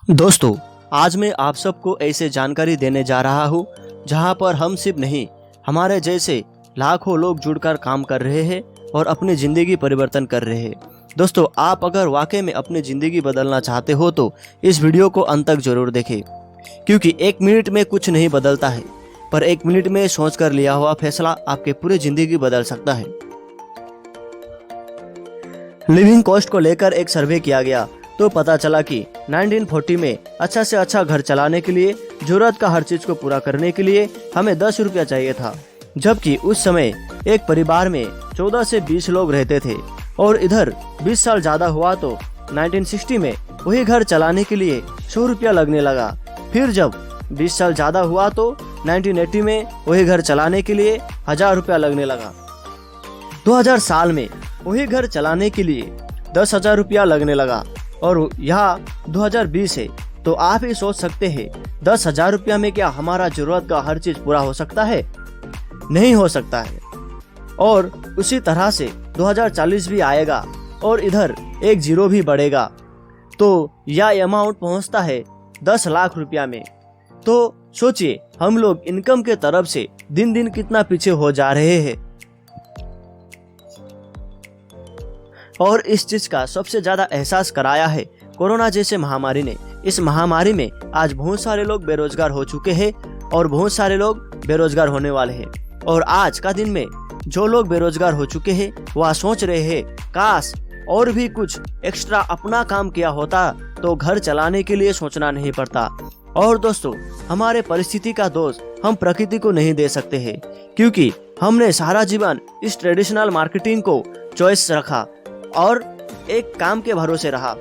दोस्तों, आज मैं आप सबको ऐसे जानकारी देने जा रहा हूँ जहाँ पर हम सिर्फ नहीं, हमारे जैसे लाखों लोग जुड़कर काम कर रहे हैं और अपनी ज़िंदगी परिवर्तन कर रहे हैं। दोस्तों, आप अगर वाकई में अपनी ज़िंदगी बदलना चाहते हो तो इस वीडियो को अंत तक जरूर देखें, क्योंकि 1 मिनट में कुछ नहीं बदलता है, पर 1 मिनट में सोच कर लिया हुआ फैसला आपके पूरी ज़िंदगी बदल सकता है। लिविंग कॉस्ट को लेकर एक सर्वे किया गया तो पता चला कि 1940 में अच्छा से अच्छा घर चलाने के लिए, जरूरत का हर चीज को पूरा करने के लिए हमें 10 रुपया चाहिए था, जबकि उस समय एक परिवार में 14 से 20 लोग रहते थे। और इधर 20 साल ज्यादा हुआ तो 1960 में वही घर चलाने के लिए 100 रुपया लगने लगा। फिर जब 20 साल ज्यादा हुआ तो 1980 में वही घर चलाने के लिए 1000 रुपया लगने लगा। 2000 साल में वही घर चलाने के लिए 10,000 रुपया लगने लगा और यहाँ 2020 है, तो आप ही सोच सकते हैं 10,000 रुपया में क्या हमारा जरूरत का हर चीज पूरा हो सकता है? नहीं हो सकता है। और उसी तरह से 2040 भी आएगा और इधर एक जीरो भी बढ़ेगा, तो यह अमाउंट पहुंचता है 10 लाख रुपया में। तो सोचिए, हम लोग इनकम के तरफ से दिन दिन कितना पीछे हो जा रहे हैं। और इस चीज का सबसे ज्यादा एहसास कराया है कोरोना जैसे महामारी ने। इस महामारी में आज बहुत सारे लोग बेरोजगार हो चुके हैं और बहुत सारे लोग बेरोजगार होने वाले हैं। और आज का दिन में जो लोग बेरोजगार हो चुके हैं वह सोच रहे हैं, काश और भी कुछ एक्स्ट्रा अपना काम किया होता तो घर चलाने के लिए सोचना नहीं पड़ता। और दोस्तों, हमारे परिस्थिति का दोष हम प्रकृति को नहीं दे सकते हैं, क्योंकि हमने सारा जीवन इस ट्रेडिशनल मार्केटिंग को चॉइस रखा और एक काम के भरोसे रहा।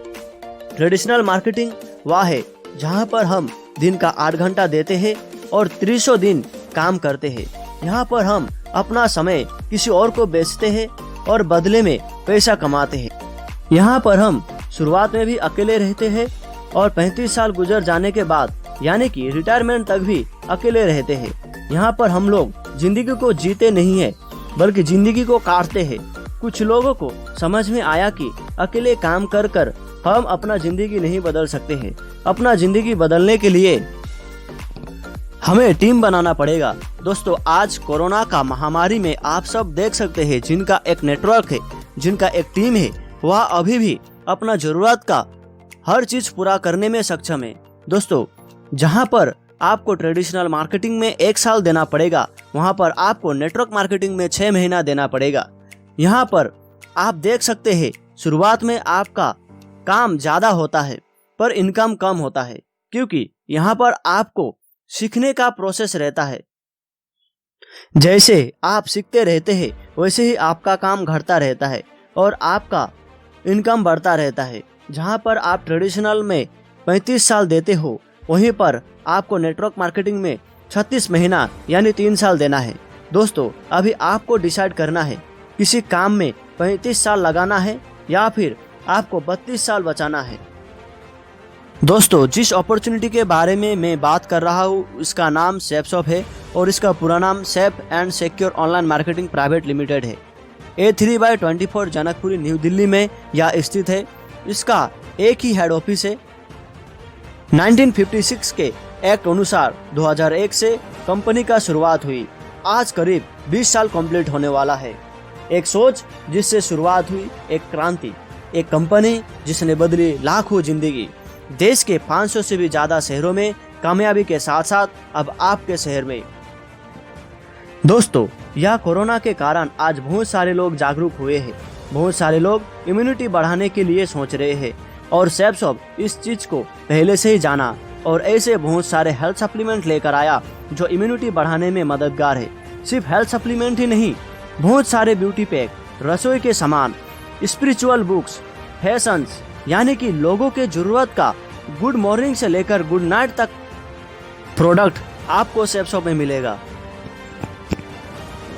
ट्रेडिशनल मार्केटिंग वह है जहां पर हम दिन का 8 घंटा देते हैं और 300 दिन काम करते हैं। यहाँ पर हम अपना समय किसी और को बेचते हैं और बदले में पैसा कमाते हैं। यहाँ पर हम शुरुआत में भी अकेले रहते हैं और 35 साल गुजर जाने के बाद यानी कि रिटायरमेंट तक भी अकेले रहते हैं। यहाँ पर हम लोग जिंदगी को जीते नहीं है, बल्कि जिंदगी को काटते हैं। कुछ लोगों को समझ में आया कि अकेले काम कर कर हम अपना जिंदगी नहीं बदल सकते हैं। अपना जिंदगी बदलने के लिए हमें टीम बनाना पड़ेगा। दोस्तों, आज कोरोना का महामारी में आप सब देख सकते हैं, जिनका एक नेटवर्क है, जिनका एक टीम है, वह अभी भी अपना जरूरत का हर चीज पूरा करने में सक्षम है। दोस्तों, जहां पर आपको ट्रेडिशनल मार्केटिंग में 1 साल देना पड़ेगा, वहां पर आपको नेटवर्क मार्केटिंग में 6 महीना देना पड़ेगा। यहाँ पर आप देख सकते हैं, शुरुआत में आपका काम ज्यादा होता है पर इनकम कम होता है, क्योंकि यहाँ पर आपको सीखने का प्रोसेस रहता है। जैसे आप सीखते रहते हैं वैसे ही आपका काम घटता रहता है और आपका इनकम बढ़ता रहता है। जहाँ पर आप ट्रेडिशनल में 35 साल देते हो, वहीं पर आपको नेटवर्क मार्केटिंग में 36 महीना यानी 3 साल देना है। दोस्तों, अभी आपको डिसाइड करना है, किसी काम में 35 साल लगाना है या फिर आपको 32 साल बचाना है। दोस्तों, जिस अपॉर्चुनिटी के बारे में मैं बात कर रहा हूँ उसका नाम सेफसॉप है और इसका पूरा नाम safe and secure online marketing private limited है। A3/24 जनकपुरी न्यू दिल्ली में यह स्थित है। इसका एक ही हेड ऑफिस है। 1956 के एक्ट अनुसार 2001 से कंपनी का शुरुआत हुई। आज करीब 20 साल कंप्लीट होने वाला है। एक सोच जिससे शुरुआत हुई, एक क्रांति, एक कंपनी जिसने बदली लाखों जिंदगी। देश के 500 से भी ज्यादा शहरों में कामयाबी के साथ साथ अब आपके शहर में। दोस्तों, यह कोरोना के कारण आज बहुत सारे लोग जागरूक हुए हैं। बहुत सारे लोग इम्यूनिटी बढ़ाने के लिए सोच रहे हैं और सेफसॉप इस चीज को पहले से ही जाना और ऐसे बहुत सारे हेल्थ सप्लीमेंट लेकर आया जो इम्यूनिटी बढ़ाने में मददगार है। सिर्फ हेल्थ सप्लीमेंट ही नहीं, बहुत सारे ब्यूटी पैक, रसोई के सामान, स्पिरिचुअल बुक्स, फैशंस, यानी कि लोगों के जरूरत का गुड मॉर्निंग से लेकर गुड नाइट तक प्रोडक्ट आपको सेफसॉप में मिलेगा।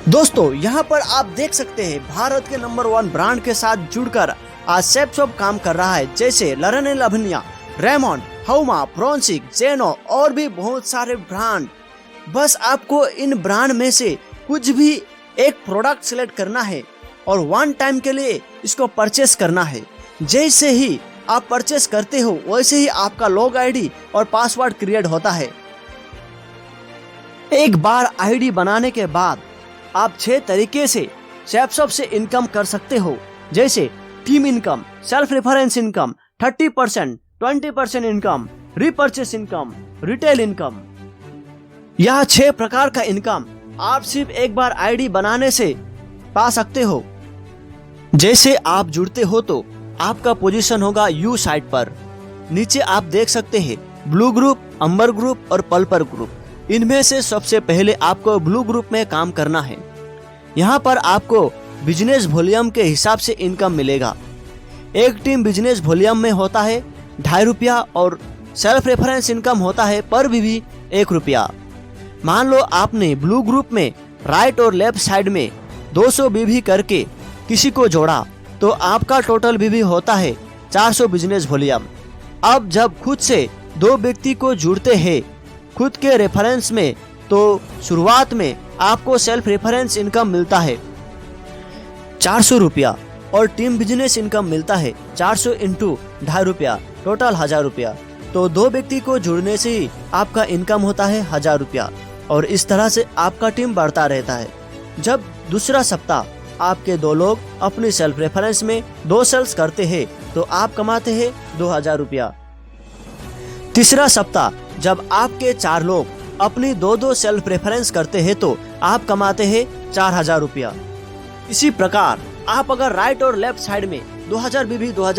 दोस्तों, यहाँ पर आप देख सकते हैं, भारत के नंबर 1 ब्रांड के साथ जुड़कर आज सेफसॉप काम कर रहा है, जैसे लरन एंड लवनिया, रेमंड, हाउमा, फ्रांसिक, जेनो और भी बहुत सारे ब्रांड। बस आपको इन ब्रांड में से कुछ भी एक प्रोडक्ट सिलेक्ट करना है और 1 टाइम के लिए इसको परचेस करना है। जैसे ही आप परचेस करते हो वैसे ही आपका लॉग आईडी और पासवर्ड क्रिएट होता है। एक बार आईडी बनाने के बाद आप 6 तरीके से ShopShop से इनकम कर सकते हो, जैसे team income, self reference income, 30%, 20% income, repurchase income, retail income. यह 6 प्रकार का इनकम आप सिर्फ एक बार आईडी बनाने से पा सकते हो। जैसे आप जुड़ते हो तो आपका पोजीशन होगा यू साइट पर। नीचे आप देख सकते हैं ब्लू ग्रुप, अंबर ग्रुप और पर्पल ग्रुप। इनमें से सबसे पहले आपको ब्लू ग्रुप में काम करना है। यहाँ पर आपको बिजनेस वॉल्यूम के हिसाब से इनकम मिलेगा। एक टीम बिजनेस वॉल्यूम में होता है 2.5 रुपया और सेल्फ रेफरेंस इनकम होता है पर बीवी 1 रुपया। मान लो आपने ब्लू ग्रुप में राइट और लेफ्ट साइड में 200 बीवी करके किसी को जोड़ा तो आपका टोटल बीवी होता है 400 बिजनेस वॉल्यूम। अब जब खुद से 2 व्यक्ति को जुड़ते हैं खुद के रेफरेंस में तो शुरुआत में आपको सेल्फ रेफरेंस इनकम मिलता है 400 रुपया और टीम बिजनेस इनकम मिलता है 400 इंटू 2.5 रुपया, टोटल 1000 रुपया। तो 2 व्यक्ति को जुड़ने से ही आपका इनकम होता है 1000 रुपया और इस तरह से आपका टीम बढ़ता रहता है। जब दूसरा सप्ताह आपके 2 लोग अपनी सेल्फ रेफरेंस में 2 सेल्स करते हैं तो आप कमाते हैं 2000 रुपया। तीसरा सप्ताह जब आपके 4 लोग अपनी 2 सेल्फ रेफरेंस करते हैं तो आप कमाते हैं 4000 रुपया। इसी प्रकार आप अगर राइट और लेफ्ट साइड में 2000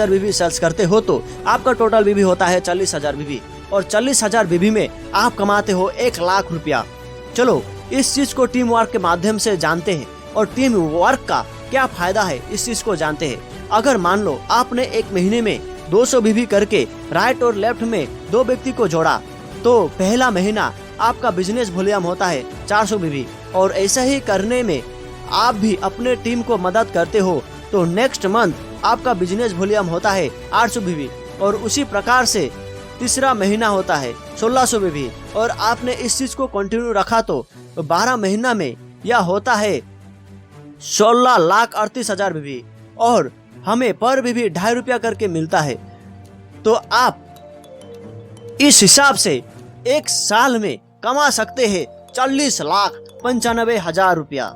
बीबी सेल्स करते हो तो आपका टोटल बीबी होता है 40,000 बीबी और 40,000 बीबी में आप कमाते हो 1 लाख रुपया। चलो इस चीज को टीम वर्क के माध्यम से जानते हैं और टीम वर्क का क्या फायदा है इस चीज को जानते हैं। अगर मान लो आपने एक महीने में 200 बीबी करके राइट और लेफ्ट में 2 व्यक्ति को जोड़ा तो पहला महीना आपका बिजनेस वॉल्यूम होता है 400 बीबी और ऐसा ही करने में आप भी अपने टीम को मदद करते हो तो नेक्स्ट मंथ आपका बिजनेस वॉल्यूम होता है 800 बीबी और उसी प्रकार से तीसरा महीना होता है 1600 बीबी और आपने इस चीज को कंटिन्यू रखा तो 12 महीना में यह होता है 16,38,000 बीबी और हमें पर बीबी 2.5 रुपया करके मिलता है। तो आप इस हिसाब से एक साल में कमा सकते हैं 40,95,000 रुपया।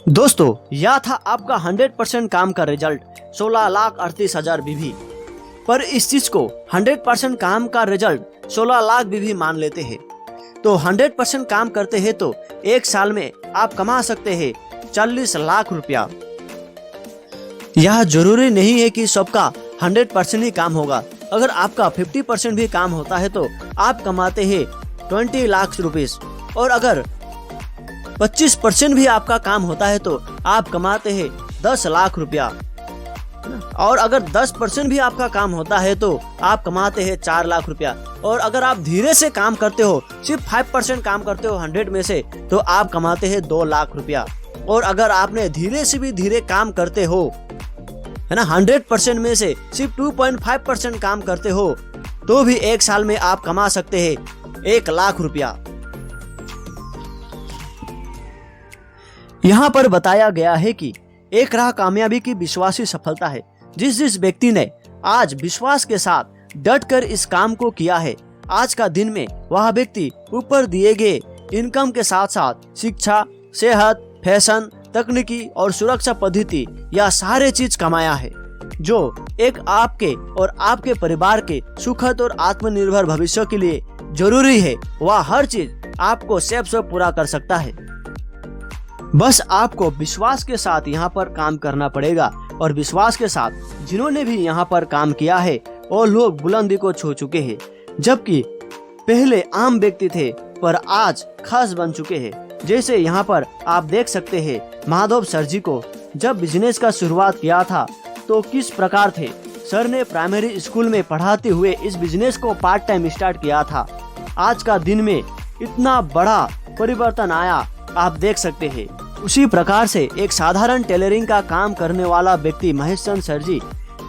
दोस्तों यह था आपका 100% काम का रिजल्ट 16,38,000 बीबी। पर इस चीज को 100% काम का रिजल्ट 16 लाख बीबी मान लेते हैं तो 100% काम करते हैं तो एक साल में आप कमा सकते हैं 40 लाख रुपया। यह जरूरी नहीं है कि सबका 100% ही काम होगा। अगर आपका 50% भी काम होता है तो आप कमाते हैं 20 लाख रुपीस और अगर 25% भी आपका काम होता है तो आप कमाते हैं 10 लाख रुपया और अगर 10% भी आपका काम होता है तो आप कमाते हैं 4 लाख रुपया और अगर आप धीरे से काम करते हो सिर्फ 5% काम करते हो 100 में से तो आप कमाते हैं 2 लाख रुपया और अगर आपने धीरे से भी धीरे काम करते हो है ना 100% में से सिर्फ 2.5% काम करते हो तो भी एक साल में आप कमा सकते हैं 1 लाख रुपया। यहाँ पर बताया गया है कि एक राह कामयाबी की विश्वासी सफलता है। जिस व्यक्ति ने आज विश्वास के साथ डट कर इस काम को किया है आज का दिन में वह व्यक्ति ऊपर दिए गए इनकम के साथ साथ शिक्षा, सेहत, फैशन, तकनीकी और सुरक्षा पद्धति यह सारे चीज कमाया है जो एक आपके और आपके परिवार के सुखद और आत्मनिर्भर भविष्य के लिए जरूरी है। वह हर चीज आपको ShopShop पूरा कर सकता है। बस आपको विश्वास के साथ यहाँ पर काम करना पड़ेगा और विश्वास के साथ जिन्होंने भी यहाँ पर काम किया है वो लोग बुलंदी को छू चुके हैं जबकि पहले आम व्यक्ति थे पर आज खास बन चुके हैं। जैसे यहाँ पर आप देख सकते हैं माधव सर जी को जब बिजनेस का शुरुआत किया था तो किस प्रकार थे। सर ने प्राइमरी स्कूल में पढ़ाते हुए इस बिजनेस को पार्ट टाइम स्टार्ट किया था। आज का दिन में इतना बड़ा परिवर्तन आया आप देख सकते हैं। उसी प्रकार से एक साधारण टेलरिंग का काम करने वाला व्यक्ति महेश चंद सर जी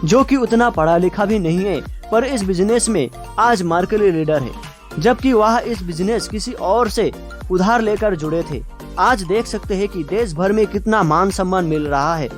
जो कि उतना पढ़ा लिखा भी नहीं है पर इस बिजनेस में आज मार्केट लीडर है जबकि वह इस बिजनेस किसी और से उधार लेकर जुड़े थे। आज देख सकते हैं कि देश भर में कितना मान सम्मान मिल रहा है।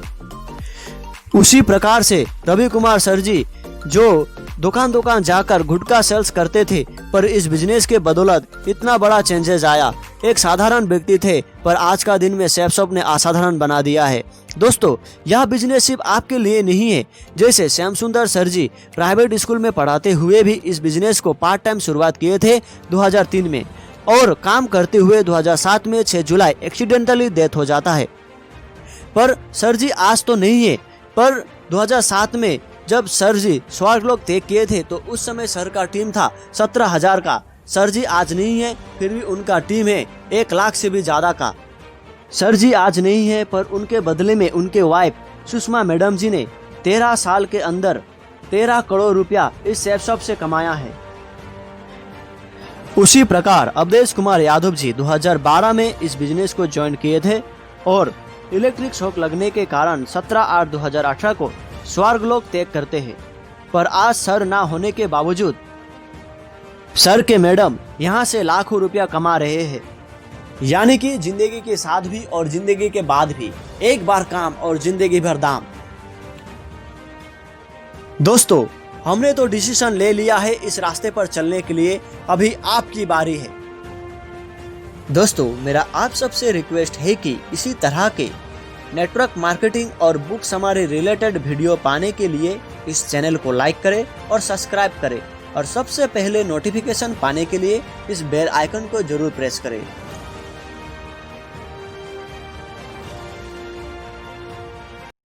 उसी प्रकार से रवि कुमार सर जी जो दुकान दुकान जाकर गुटखा सेल्स करते थे, पर इस बिजनेस के बदौलत इतना बड़ा चेंजेस आया। एक साधारण व्यक्ति थे, पर आज का दिन में सेफ शॉप ने असाधारण बना दिया है। दोस्तों, यह बिजनेस सिर्फ आपके लिए नहीं है। जैसे श्याम सुंदर सर जी प्राइवेट स्कूल में पढ़ाते हुए भी इस बिजनेस को पार्ट टाइम शुरुआत किए थे 2003 में, और काम करते हुए 2007 में 6 जुलाई एक्सीडेंटली डेथ हो जाता है। पर सर जी आज तो नहीं है, पर 2007 में जब सर जी स्वर्गलोक त्याग किए थे तो उस समय सर का टीम था 17,000 का। सर जी आज नहीं है, फिर भी उनका टीम है 1 लाख से भी ज्यादा का। सर जी आज नहीं है, पर उनके बदले में उनके वाइफ सुषमा मैडम जी ने 13 साल के अंदर 13 करोड़ रुपया इस सेफ शॉप से कमाया है। उसी प्रकार अवधेश कुमार यादव जी 2012 में इस बिजनेस को ज्वाइन किए थे और इलेक्ट्रिक शॉक लगने के कारण 17/8/2018 को स्वर्गलोक त्याग करते हैं। पर आज सर ना होने के बावजूद सर के मैडम यहाँ से लाखों रुपया कमा रहे हैं। यानी कि जिंदगी के साथ भी और जिंदगी के बाद भी, एक बार काम और जिंदगी भर दाम। दोस्तों, हमने तो डिसीजन ले लिया है इस रास्ते पर चलने के लिए, अभी आपकी बारी है। दोस्तों, मेरा आप सबसे रिक्वेस्ट है कि इसी तरह के नेटवर्क मार्केटिंग और बुक समरी रिलेटेड वीडियो पाने के लिए इस चैनल को लाइक करें और सब्सक्राइब करें, और सबसे पहले नोटिफिकेशन पाने के लिए इस बेल आइकन को जरूर प्रेस करें।